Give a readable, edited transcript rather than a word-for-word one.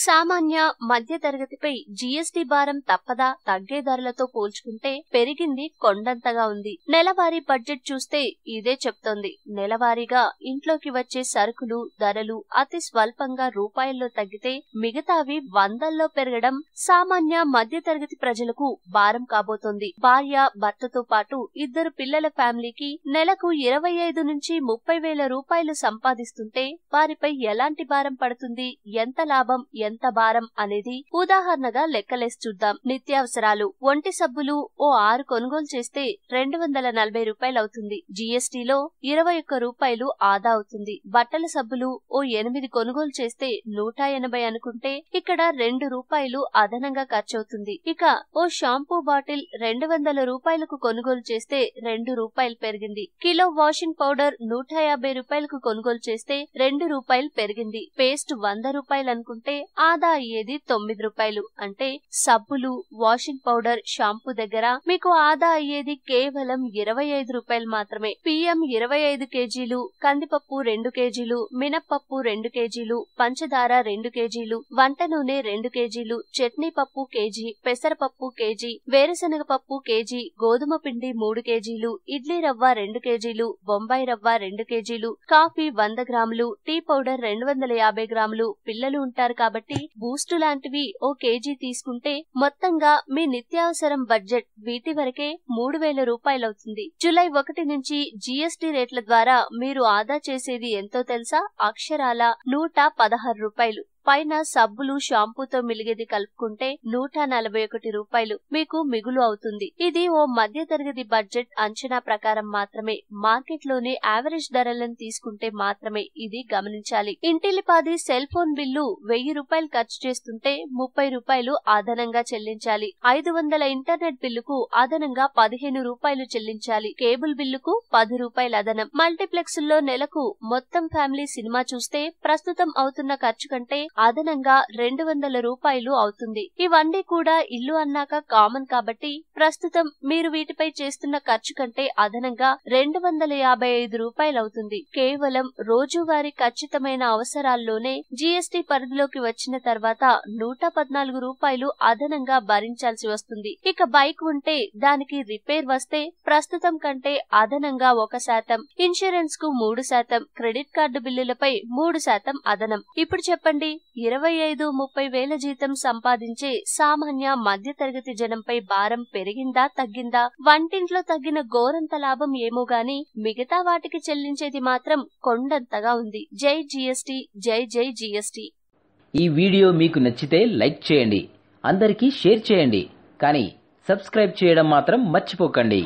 సామాన్య మధ్య తరగతిపై జీఎస్టీ భారం తప్పదా? తగ్గే ధరలతో పోల్చుకుంటే పెరిగింది కొండంతగా ఉంది. నెలవారీ బడ్జెట్ చూస్తే ఇదే చెప్తోంది. నెలవారీగా ఇంట్లోకి వచ్చే సరుకులు ధరలు అతి స్వల్పంగా రూపాయల్లో తగ్గితే మిగతావి వందల్లో పెరగడం సామాన్య మధ్య తరగతి ప్రజలకు భారం కాబోతోంది. భార్య భర్తతో పాటు ఇద్దరు పిల్లల ఫ్యామిలీకి నెలకు 25 నుంచి 30 వేల రూపాయలు సంపాదిస్తుంటే వారిపై ఎలాంటి భారం పడుతుంది, ఎంత లాభం ఎంత భారం అనేది ఉదాహరణగా లెక్కలేసి చూద్దాం. నిత్యావసరాలు ఒంటి సబ్బులు ఓ 6 కొనుగోలు చేస్తే 240 రూపాయలు అవుతుంది. జీఎస్టీలో 21 రూపాయలు ఆదా అవుతుంది. బట్టల సబ్బులు ఓ 8 కొనుగోలు చేస్తే 180 అనుకుంటే ఇక్కడ 2 రూపాయలు అదనంగా ఖర్చవుతుంది. ఇక ఓ షాంపూ బాటిల్ 200 రూపాయలకు కొనుగోలు చేస్తే 2 రూపాయలు పెరిగింది. కిలో వాషింగ్ పౌడర్ 150 రూపాయలకు కొనుగోలు చేస్తే 2 రూపాయలు పెరిగింది. పేస్ట్ 100 రూపాయలు అనుకుంటే ఆదా అయ్యేది 9 రూపాయలు. అంటే సబ్బులు వాషింగ్ పౌడర్ షాంపూ దగ్గర మీకు ఆదా అయ్యేది కేవలం 25 రూపాయలు మాత్రమే. బియ్యం 25 కేజీలు, కందిపప్పు 2 కేజీలు, మినప్పప్పు 2 కేజీలు, పంచదార 2 కేజీలు, వంట నూనె 2 కేజీలు, చట్నీ పప్పు కేజీ, పెసరపప్పు కేజీ, వేరుశనగ పప్పు కేజీ, గోధుమ పిండి 3 కేజీలు, ఇడ్లీ రవ్వ 2 కేజీలు, బొంబాయి రవ్వ 2 కేజీలు, కాఫీ 100 గ్రాములు, టీ పౌడర్ 250 గ్రాములు. పిల్లలు ఉంటారు కాబట్టి బూస్టు లాంటివి ఓ కేజీ తీసుకుంటే మొత్తంగా మీ నిత్యావసరం బడ్జెట్ వీటి వరకే 3000 రూపాయలవుతుంది. జూలై 1 నుంచి జీఎస్టీ రేట్ల ద్వారా మీరు ఆదా చేసేది ఎంతో తెలుసా? అక్షరాల 116 రూపాయలు. పైన సబ్బులు షాంపూతో మిలిగేది కలుపుకుంటే 141 రూపాయలు మీకు మిగులు అవుతుంది. ఇది ఓ మధ్య తరగతి బడ్జెట్ అంచనా ప్రకారం మాత్రమే. మార్కెట్ లోని యావరేజ్ ధరలను తీసుకుంటే మాత్రమే ఇది గమనించాలి. ఇంటిల్లిపాది సెల్ ఫోన్ బిల్లు 1000 రూపాయలు ఖర్చు చేస్తుంటే 30 రూపాయలు అదనంగా చెల్లించాలి. 500 ఇంటర్నెట్ బిల్లుకు అదనంగా 15 రూపాయలు చెల్లించాలి. కేబుల్ బిల్లుకు 10 రూపాయలు అదనం. మల్టీప్లెక్స్ లో నెలకు మొత్తం ఫ్యామిలీ సినిమా చూస్తే ప్రస్తుతం అవుతున్న ఖర్చు కంటే అదనంగా 200 రూపాయలు అవుతుంది. ఇవన్నీ కూడా ఇల్లు అన్నాక కామన్ కాబట్టి ప్రస్తుతం మీరు వీటిపై చేస్తున్న ఖర్చు కంటే అదనంగా 255 రూపాయలు అవుతుంది. కేవలం రోజువారీ ఖచ్చితమైన అవసరాల్లోనే జీఎస్టీ పరిధిలోకి వచ్చిన తర్వాత 114 రూపాయలు అదనంగా భరించాల్సి వస్తుంది. ఇక బైక్ ఉంటే దానికి రిపేర్ వస్తే ప్రస్తుతం కంటే అదనంగా 1%, ఇన్సూరెన్స్ కు 3%, క్రెడిట్ కార్డు బిల్లులపై 3% అదనం. ఇప్పుడు చెప్పండి, 25-30 వేల జీతం సంపాదించే సామాన్య మధ్య తరగతి జనంపై భారం పెరిగిందా తగ్గిందా? వంటింట్లో తగ్గిన గోరంత లాభం ఏమో గాని మిగతా వాటికి చెల్లించేది మాత్రం కొండంతగా ఉంది. జై జీఎస్టీ, జై జై జీఎస్టీ. ఈ వీడియో మీకు నచ్చితే లైక్ చేయండి, అందరికీ షేర్ చేయండి, కానీ సబ్స్క్రైబ్ చేయడం మాత్రం మర్చిపోకండి.